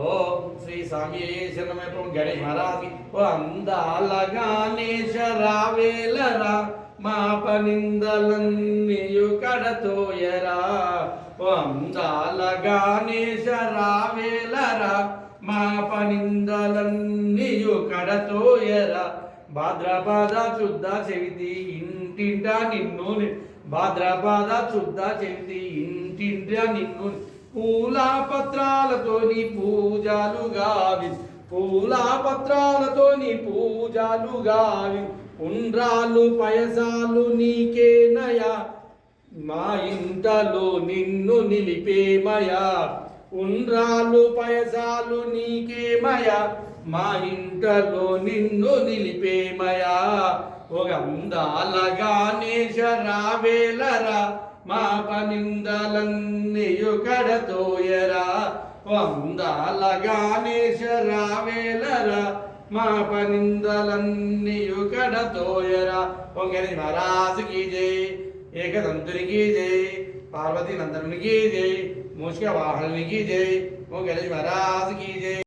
ఓం శ్రీ స్వామి శరణమయ్యప్ప. గణేష్ మహారాజ్ ఓ అందాల గణేశ రావేలరా మా పనిందలన్నీయు కడతోయరా. ఓ అందాల గణేశ రావేలరా మా పనిందలన్నీయు కడతోయరా. భాద్రపద శుద్ధ చెవితి ఇంటింట నిన్ను, భాద్రపద శుద్ధ చెవితి ఇంటింట నిన్ను పూల పత్రాలతోని పూజలు గావి, పూల పత్రాలతోని పూజలు గావి. ఉండ్రాలు పయసాలు నీకేనయా మా ఇంటలో నిన్ను నిలిపేమయా. ఉండ్రాలు పయసాలు నీకేమయా మా ఇంటలో నిన్ను నిలిపేమయా. ఒక అందాల గణేశ రావేలరా మా పనిందలన్నీయు కడతోయరా. అందాల గణేశ రావేలరా మా పనిందలన్నీయు కడతోయరా. ఓం గణేష్ మహారాజుకి జై, ఏకదంతునికి జై, పార్వతీ నందనునికి జై, మూషిక వాహనునికి జై. ఓం గణేష్ మహారాజుకి జై.